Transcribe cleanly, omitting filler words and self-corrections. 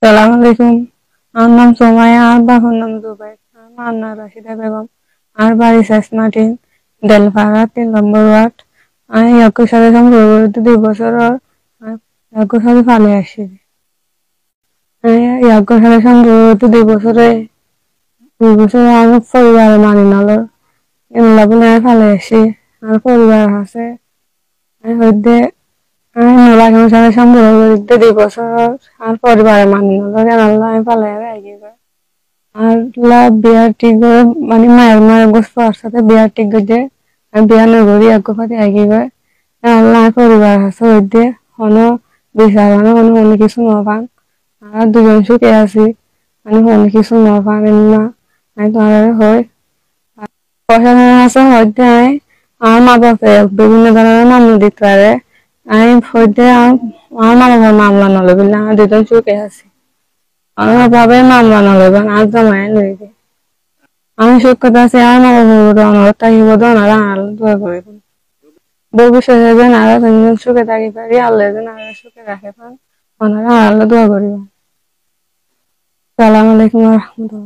সালাম আলাইকুম। আমার নাম সোমায়া, আর বাবার নাম জুবাইর, আর মার নাম রাশিদা বেগম। আর বাড়ি শেষমাটিন, বেলপাড়া 3 নম্বর ওয়ার্ড। আমি একই সাথে সম্পর্ক 2 বছর একই সাথে পালিয়ে আসছি। একই সাথে সম্পর্ক 2 বছরে আমার পরিবারের মানি নল এগুলা বলে আমি পালিয়ে আসছি। আমার পরিবার আছে হইতে আমি নোলার সাথে সম্পর্ক 2 বছর আর পরিবারের মানি নল আমি পালিয়ে আগে আর বিয়ার ঠিক করে মানে মায়ের গোসপার সাথে বিয়ার ঠিক করে আমি বিয়া নগরী এক পাতি আগে গয় আল্লাহ পরিবার আছে হইতে হনো বিচার মানে অন্য কিছু নপান আর দুজন সুখে আছি মানে অন্য কিছু নপান না আমি তোমার হয় প্রশাসনের আছে হইতে আমি আমার মা বাপে বিভিন্ন ধরনের মামলা দিতে পারে আমি হইতে আমার মা বাবার মামলা নলে বললে আমার দুজন সুখে আছি আমার ভাবে মামলা নলেবেন আর জমায় লইবে আমি সুখতা আছি আর মা বাবার অনুরোধ থাকিব ওনারা আনন্দ দোয়া করিবেন ভবিষ্যতে যেন আরো তিনজন সুখে থাকি পারি আল্লাহ যেন আরো সুখে রাখে পান ওনারা আল্লাহ দোয়া করিবেন। সালাম আলাইকুম রহমতুল্লাহ।